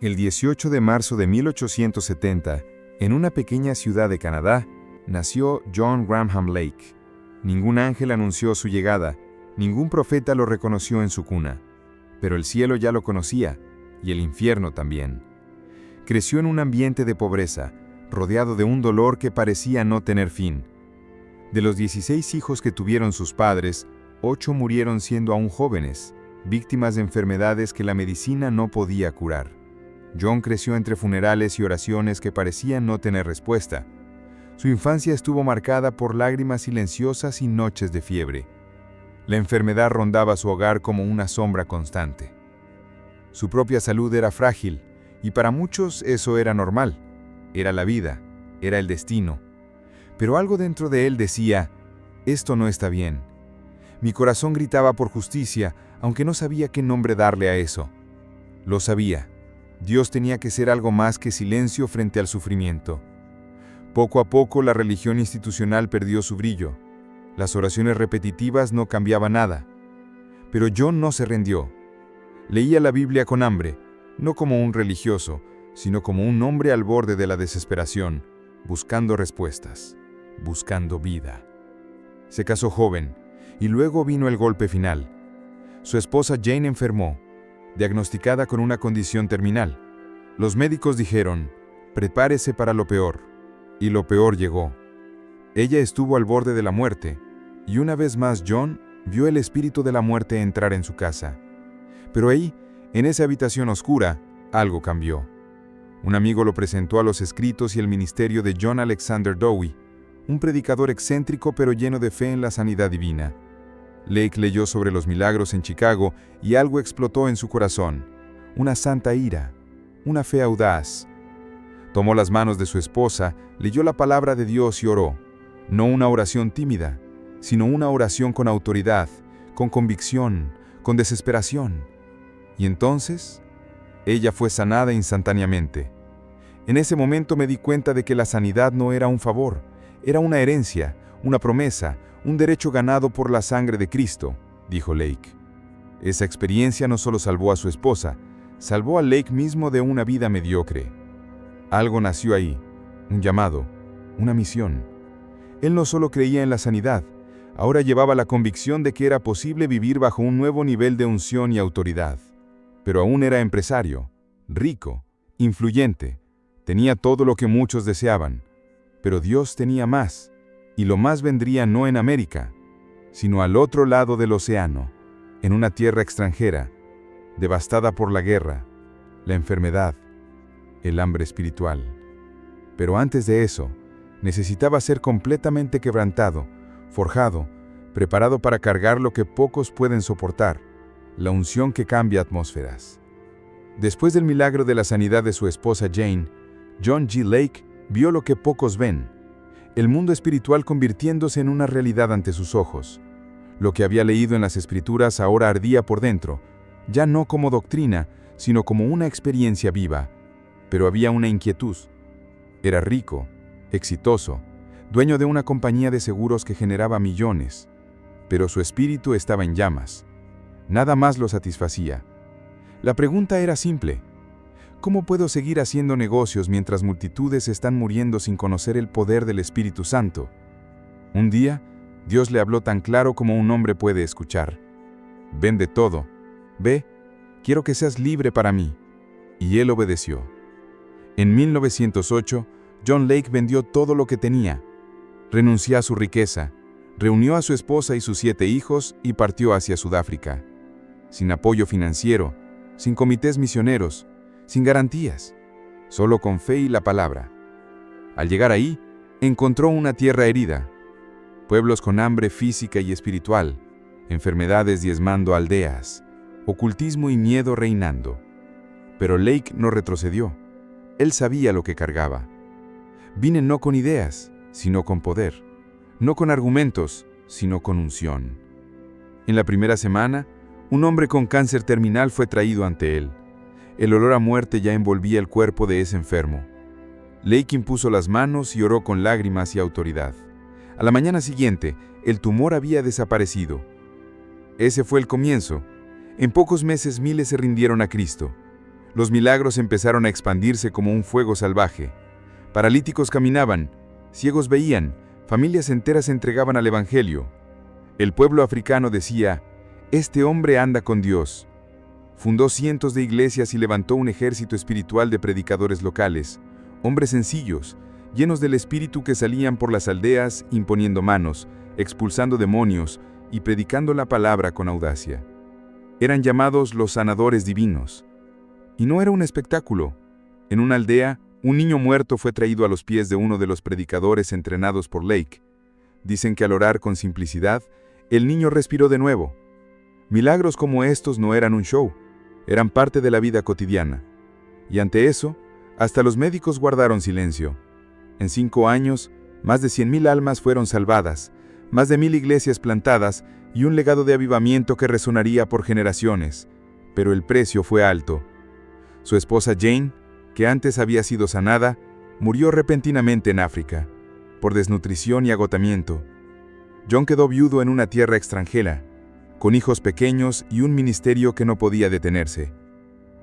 El 18 de marzo de 1870, en una pequeña ciudad de Canadá, nació John Graham Lake. Ningún ángel anunció su llegada, ningún profeta lo reconoció en su cuna. Pero el cielo ya lo conocía, y el infierno también. Creció en un ambiente de pobreza, rodeado de un dolor que parecía no tener fin. De los 16 hijos que tuvieron sus padres, 8 murieron siendo aún jóvenes, víctimas de enfermedades que la medicina no podía curar. John creció entre funerales y oraciones que parecían no tener respuesta. Su infancia estuvo marcada por lágrimas silenciosas y noches de fiebre. La enfermedad rondaba su hogar como una sombra constante. Su propia salud era frágil, y para muchos eso era normal. Era la vida, era el destino. Pero algo dentro de él decía, esto no está bien. Mi corazón gritaba por justicia, aunque no sabía qué nombre darle a eso. Lo sabía. Dios tenía que ser algo más que silencio frente al sufrimiento. Poco a poco la religión institucional perdió su brillo. Las oraciones repetitivas no cambiaban nada. Pero John no se rindió. Leía la Biblia con hambre, no como un religioso, sino como un hombre al borde de la desesperación, buscando respuestas, buscando vida. Se casó joven, y luego vino el golpe final. Su esposa Jane enfermó, diagnosticada con una condición terminal. Los médicos dijeron, prepárese para lo peor, y lo peor llegó. Ella estuvo al borde de la muerte, y una vez más John vio el espíritu de la muerte entrar en su casa. Pero ahí, en esa habitación oscura, algo cambió. Un amigo lo presentó a los escritos y el ministerio de John Alexander Dowie, un predicador excéntrico pero lleno de fe en la sanidad divina. Lake leyó sobre los milagros en Chicago y algo explotó en su corazón, una santa ira, una fe audaz. Tomó las manos de su esposa, leyó la palabra de Dios y oró, no una oración tímida, sino una oración con autoridad, con convicción, con desesperación. Y entonces, ella fue sanada instantáneamente. En ese momento me di cuenta de que la sanidad no era un favor, era una herencia, una promesa, un derecho ganado por la sangre de Cristo, dijo Lake. Esa experiencia no solo salvó a su esposa, salvó a Lake mismo de una vida mediocre. Algo nació ahí, un llamado, una misión. Él no solo creía en la sanidad, ahora llevaba la convicción de que era posible vivir bajo un nuevo nivel de unción y autoridad. Pero aún era empresario, rico, influyente, tenía todo lo que muchos deseaban, pero Dios tenía más. Y lo más vendría no en América, sino al otro lado del océano, en una tierra extranjera, devastada por la guerra, la enfermedad, el hambre espiritual. Pero antes de eso, necesitaba ser completamente quebrantado, forjado, preparado para cargar lo que pocos pueden soportar, la unción que cambia atmósferas. Después del milagro de la sanidad de su esposa Jane, John G. Lake vio lo que pocos ven, el mundo espiritual convirtiéndose en una realidad ante sus ojos. Lo que había leído en las Escrituras ahora ardía por dentro, ya no como doctrina, sino como una experiencia viva. Pero había una inquietud. Era rico, exitoso, dueño de una compañía de seguros que generaba millones, pero su espíritu estaba en llamas. Nada más lo satisfacía. La pregunta era simple. ¿Cómo puedo seguir haciendo negocios mientras multitudes están muriendo sin conocer el poder del Espíritu Santo? Un día, Dios le habló tan claro como un hombre puede escuchar. Vende todo. Ve, quiero que seas libre para mí. Y él obedeció. En 1908, John Lake vendió todo lo que tenía. Renunció a su riqueza, reunió a su esposa y sus 7 hijos y partió hacia Sudáfrica. Sin apoyo financiero, sin comités misioneros, sin garantías, solo con fe y la palabra. Al llegar ahí, encontró una tierra herida, pueblos con hambre física y espiritual, enfermedades diezmando aldeas, ocultismo y miedo reinando. Pero Lake no retrocedió. Él sabía lo que cargaba. Vine no con ideas, sino con poder, no con argumentos, sino con unción. En la primera semana, un hombre con cáncer terminal fue traído ante él. El olor a muerte ya envolvía el cuerpo de ese enfermo. Lake impuso las manos y oró con lágrimas y autoridad. A la mañana siguiente, el tumor había desaparecido. Ese fue el comienzo. En pocos meses miles se rindieron a Cristo. Los milagros empezaron a expandirse como un fuego salvaje. Paralíticos caminaban, ciegos veían, familias enteras se entregaban al Evangelio. El pueblo africano decía, «Este hombre anda con Dios». Fundó cientos de iglesias y levantó un ejército espiritual de predicadores locales, hombres sencillos, llenos del espíritu que salían por las aldeas imponiendo manos, expulsando demonios y predicando la palabra con audacia. Eran llamados los sanadores divinos. Y no era un espectáculo. En una aldea, un niño muerto fue traído a los pies de uno de los predicadores entrenados por Lake. Dicen que al orar con simplicidad, el niño respiró de nuevo. Milagros como estos no eran un show, eran parte de la vida cotidiana. Y ante eso, hasta los médicos guardaron silencio. En 5 años, más de 100,000 almas fueron salvadas, más de 1,000 iglesias plantadas y un legado de avivamiento que resonaría por generaciones. Pero el precio fue alto. Su esposa Jane, que antes había sido sanada, murió repentinamente en África, por desnutrición y agotamiento. John quedó viudo en una tierra extranjera, con hijos pequeños y un ministerio que no podía detenerse.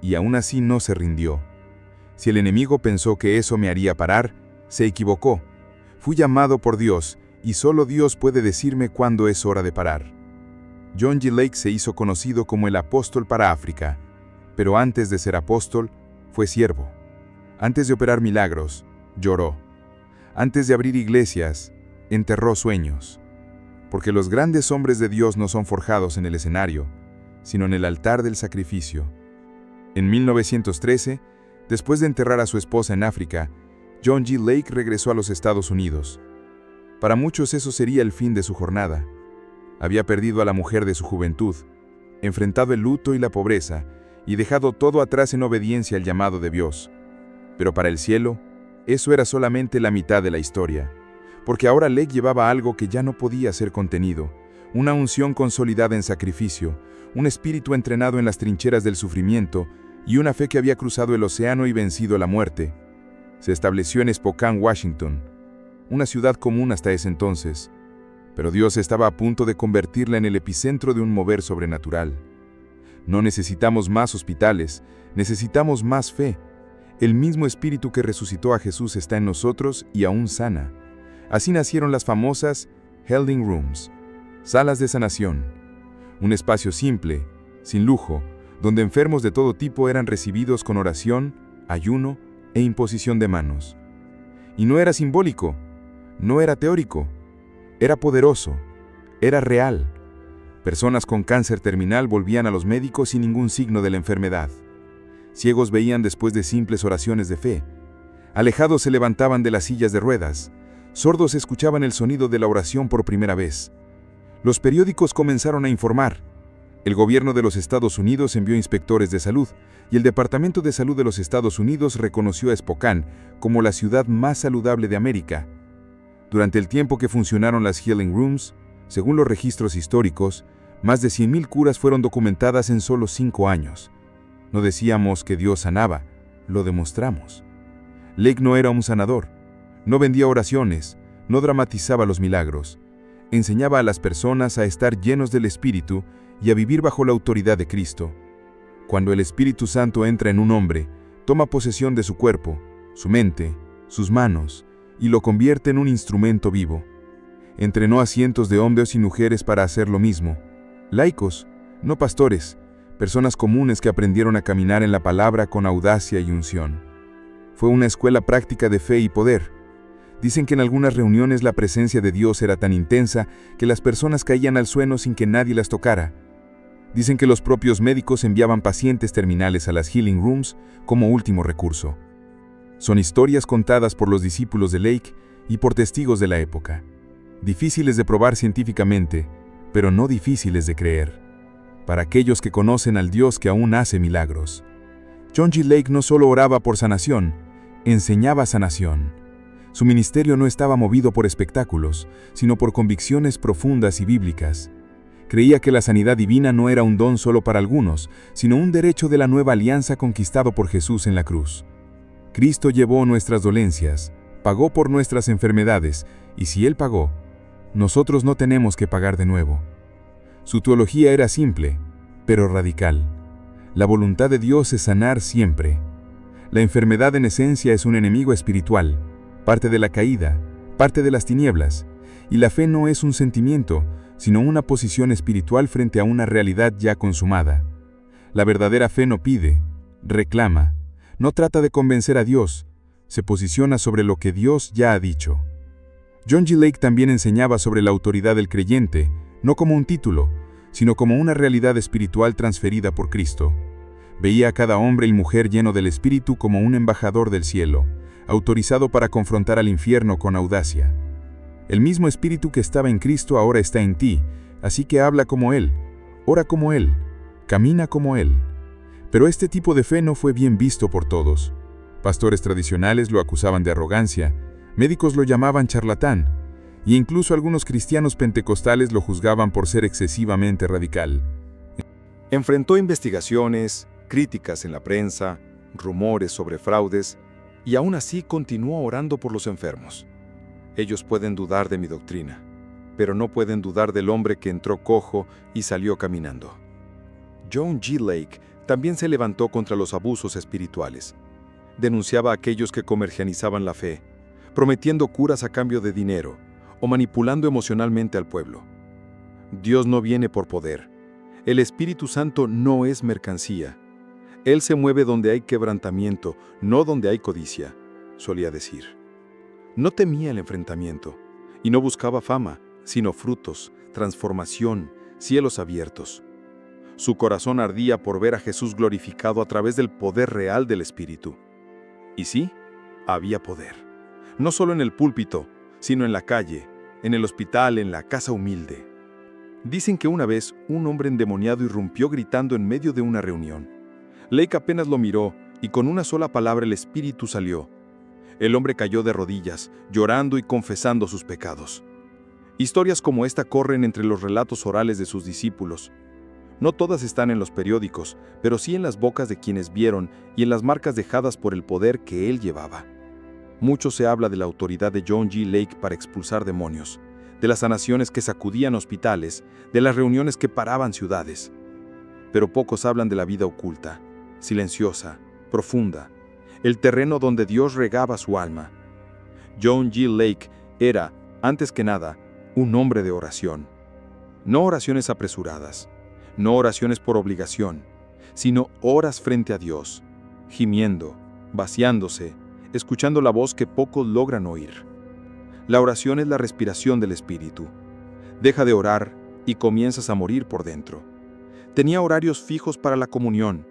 Y aún así no se rindió. Si el enemigo pensó que eso me haría parar, se equivocó. Fui llamado por Dios, y solo Dios puede decirme cuándo es hora de parar. John G. Lake se hizo conocido como el apóstol para África, pero antes de ser apóstol, fue siervo. Antes de operar milagros, lloró. Antes de abrir iglesias, enterró sueños. Porque los grandes hombres de Dios no son forjados en el escenario, sino en el altar del sacrificio. En 1913, después de enterrar a su esposa en África, John G. Lake regresó a los Estados Unidos. Para muchos eso sería el fin de su jornada. Había perdido a la mujer de su juventud, enfrentado el luto y la pobreza, y dejado todo atrás en obediencia al llamado de Dios. Pero para el cielo, eso era solamente la mitad de la historia, porque ahora Lake llevaba algo que ya no podía ser contenido, una unción consolidada en sacrificio, un espíritu entrenado en las trincheras del sufrimiento y una fe que había cruzado el océano y vencido la muerte. Se estableció en Spokane, Washington, una ciudad común hasta ese entonces, pero Dios estaba a punto de convertirla en el epicentro de un mover sobrenatural. No necesitamos más hospitales, necesitamos más fe. El mismo espíritu que resucitó a Jesús está en nosotros y aún sana. Así nacieron las famosas Healing Rooms, salas de sanación. Un espacio simple, sin lujo, donde enfermos de todo tipo eran recibidos con oración, ayuno e imposición de manos. Y no era simbólico, no era teórico, era poderoso, era real. Personas con cáncer terminal volvían a los médicos sin ningún signo de la enfermedad. Ciegos veían después de simples oraciones de fe. Alejados se levantaban de las sillas de ruedas. Sordos escuchaban el sonido de la oración por primera vez. Los periódicos comenzaron a informar. El gobierno de los Estados Unidos envió inspectores de salud, y el Departamento de Salud de los Estados Unidos reconoció a Spokane como la ciudad más saludable de América. Durante el tiempo que funcionaron las Healing Rooms, según los registros históricos, más de 100,000 curas fueron documentadas en solo 5 años. No decíamos que Dios sanaba, lo demostramos. Lake no era un sanador, no vendía oraciones, no dramatizaba los milagros. Enseñaba a las personas a estar llenos del Espíritu y a vivir bajo la autoridad de Cristo. Cuando el Espíritu Santo entra en un hombre, toma posesión de su cuerpo, su mente, sus manos, y lo convierte en un instrumento vivo. Entrenó a cientos de hombres y mujeres para hacer lo mismo. Laicos, no pastores, personas comunes que aprendieron a caminar en la palabra con audacia y unción. Fue una escuela práctica de fe y poder. Dicen que en algunas reuniones la presencia de Dios era tan intensa que las personas caían al suelo sin que nadie las tocara. Dicen que los propios médicos enviaban pacientes terminales a las Healing Rooms como último recurso. Son historias contadas por los discípulos de Lake y por testigos de la época. Difíciles de probar científicamente, pero no difíciles de creer. Para aquellos que conocen al Dios que aún hace milagros. John G. Lake no solo oraba por sanación, enseñaba sanación. Su ministerio no estaba movido por espectáculos, sino por convicciones profundas y bíblicas. Creía que la sanidad divina no era un don solo para algunos, sino un derecho de la nueva alianza conquistado por Jesús en la cruz. Cristo llevó nuestras dolencias, pagó por nuestras enfermedades, y si Él pagó, nosotros no tenemos que pagar de nuevo. Su teología era simple, pero radical. La voluntad de Dios es sanar siempre. La enfermedad en esencia es un enemigo espiritual, parte de la caída, parte de las tinieblas, y la fe no es un sentimiento, sino una posición espiritual frente a una realidad ya consumada. La verdadera fe no pide, reclama, no trata de convencer a Dios, se posiciona sobre lo que Dios ya ha dicho. John G. Lake también enseñaba sobre la autoridad del creyente, no como un título, sino como una realidad espiritual transferida por Cristo. Veía a cada hombre y mujer lleno del Espíritu como un embajador del cielo, autorizado para confrontar al infierno con audacia. El mismo Espíritu que estaba en Cristo ahora está en ti, así que habla como Él, ora como Él, camina como Él. Pero este tipo de fe no fue bien visto por todos. Pastores tradicionales lo acusaban de arrogancia, médicos lo llamaban charlatán, y incluso algunos cristianos pentecostales lo juzgaban por ser excesivamente radical. Enfrentó investigaciones, críticas en la prensa, rumores sobre fraudes, y aún así continuó orando por los enfermos. Ellos pueden dudar de mi doctrina, pero no pueden dudar del hombre que entró cojo y salió caminando. John G. Lake también se levantó contra los abusos espirituales. Denunciaba a aquellos que comercializaban la fe, prometiendo curas a cambio de dinero o manipulando emocionalmente al pueblo. Dios no viene por poder. El Espíritu Santo no es mercancía. Él se mueve donde hay quebrantamiento, no donde hay codicia, solía decir. No temía el enfrentamiento, y no buscaba fama, sino frutos, transformación, cielos abiertos. Su corazón ardía por ver a Jesús glorificado a través del poder real del Espíritu. Y sí, había poder. No solo en el púlpito, sino en la calle, en el hospital, en la casa humilde. Dicen que una vez un hombre endemoniado irrumpió gritando en medio de una reunión. Lake apenas lo miró y con una sola palabra el espíritu salió. El hombre cayó de rodillas, llorando y confesando sus pecados. Historias como esta corren entre los relatos orales de sus discípulos. No todas están en los periódicos, pero sí en las bocas de quienes vieron y en las marcas dejadas por el poder que él llevaba. Mucho se habla de la autoridad de John G. Lake para expulsar demonios, de las sanaciones que sacudían hospitales, de las reuniones que paraban ciudades. Pero pocos hablan de la vida oculta, silenciosa, profunda, el terreno donde Dios regaba su alma. John G. Lake era, antes que nada, un hombre de oración. No oraciones apresuradas, no oraciones por obligación, sino horas frente a Dios, gimiendo, vaciándose, escuchando la voz que pocos logran oír. La oración es la respiración del Espíritu. Deja de orar y comienzas a morir por dentro. Tenía horarios fijos para la comunión,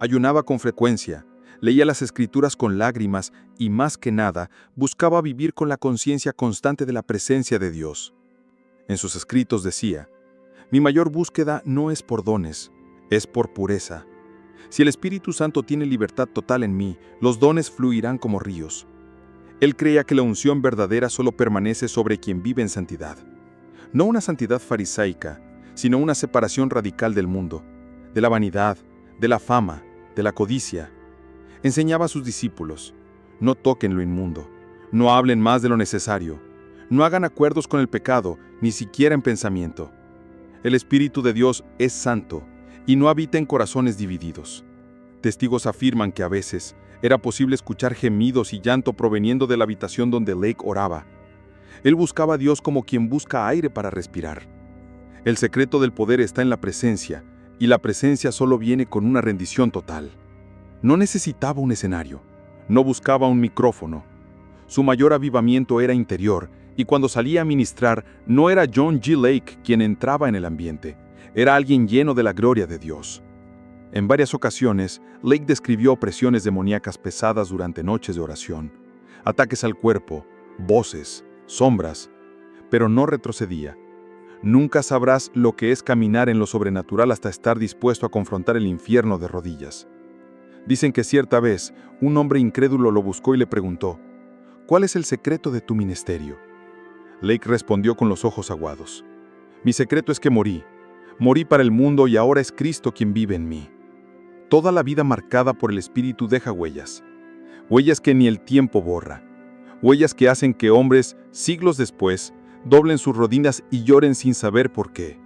ayunaba con frecuencia, leía las Escrituras con lágrimas y, más que nada, buscaba vivir con la conciencia constante de la presencia de Dios. En sus escritos decía: mi mayor búsqueda no es por dones, es por pureza. Si el Espíritu Santo tiene libertad total en mí, los dones fluirán como ríos. Él creía que la unción verdadera solo permanece sobre quien vive en santidad. No una santidad farisaica, sino una separación radical del mundo, de la vanidad, de la fama, de la codicia. Enseñaba a sus discípulos: no toquen lo inmundo, no hablen más de lo necesario, no hagan acuerdos con el pecado, ni siquiera en pensamiento. El Espíritu de Dios es santo y no habita en corazones divididos. Testigos afirman que a veces era posible escuchar gemidos y llanto proveniendo de la habitación donde Lake oraba. Él buscaba a Dios como quien busca aire para respirar. El secreto del poder está en la presencia, y la presencia solo viene con una rendición total. No necesitaba un escenario, no buscaba un micrófono. Su mayor avivamiento era interior, y cuando salía a ministrar, no era John G. Lake quien entraba en el ambiente, era alguien lleno de la gloria de Dios. En varias ocasiones, Lake describió opresiones demoníacas pesadas durante noches de oración, ataques al cuerpo, voces, sombras, pero no retrocedía. Nunca sabrás lo que es caminar en lo sobrenatural hasta estar dispuesto a confrontar el infierno de rodillas. Dicen que cierta vez, un hombre incrédulo lo buscó y le preguntó: ¿cuál es el secreto de tu ministerio? Lake respondió con los ojos aguados: mi secreto es que morí para el mundo y ahora es Cristo quien vive en mí. Toda la vida marcada por el Espíritu deja huellas, huellas que ni el tiempo borra, huellas que hacen que hombres, siglos después, doblen sus rodillas y lloren sin saber por qué.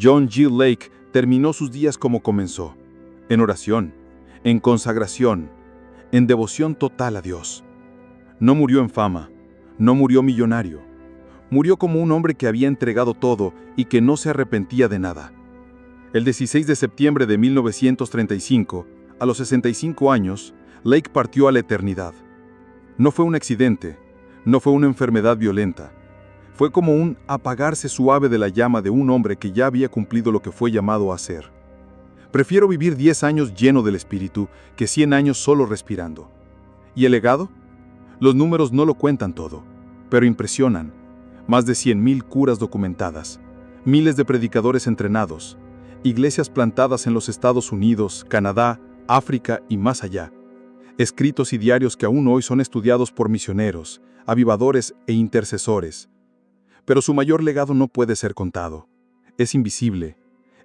John G. Lake terminó sus días como comenzó, en oración, en consagración, en devoción total a Dios. No murió en fama, no murió millonario. Murió como un hombre que había entregado todo y que no se arrepentía de nada. El 16 de septiembre de 1935, a los 65 años, Lake partió a la eternidad. No fue un accidente, no fue una enfermedad violenta. Fue como un apagarse suave de la llama de un hombre que ya había cumplido lo que fue llamado a hacer. Prefiero vivir 10 años lleno del Espíritu que 100 años solo respirando. ¿Y el legado? Los números no lo cuentan todo, pero impresionan. Más de 100,000 curas documentadas, miles de predicadores entrenados, iglesias plantadas en los Estados Unidos, Canadá, África y más allá. Escritos y diarios que aún hoy son estudiados por misioneros, avivadores e intercesores. Pero su mayor legado no puede ser contado. Es invisible,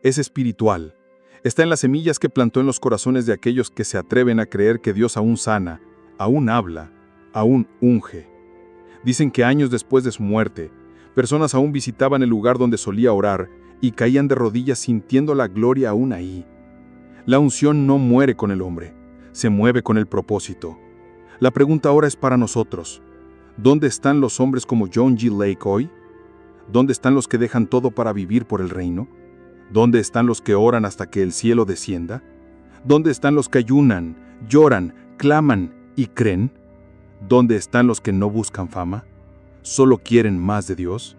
es espiritual. Está en las semillas que plantó en los corazones de aquellos que se atreven a creer que Dios aún sana, aún habla, aún unge. Dicen que años después de su muerte, personas aún visitaban el lugar donde solía orar y caían de rodillas sintiendo la gloria aún ahí. La unción no muere con el hombre, se mueve con el propósito. La pregunta ahora es para nosotros. ¿Dónde están los hombres como John G. Lake hoy? ¿Dónde están los que dejan todo para vivir por el reino? ¿Dónde están los que oran hasta que el cielo descienda? ¿Dónde están los que ayunan, lloran, claman y creen? ¿Dónde están los que no buscan fama? ¿Solo quieren más de Dios?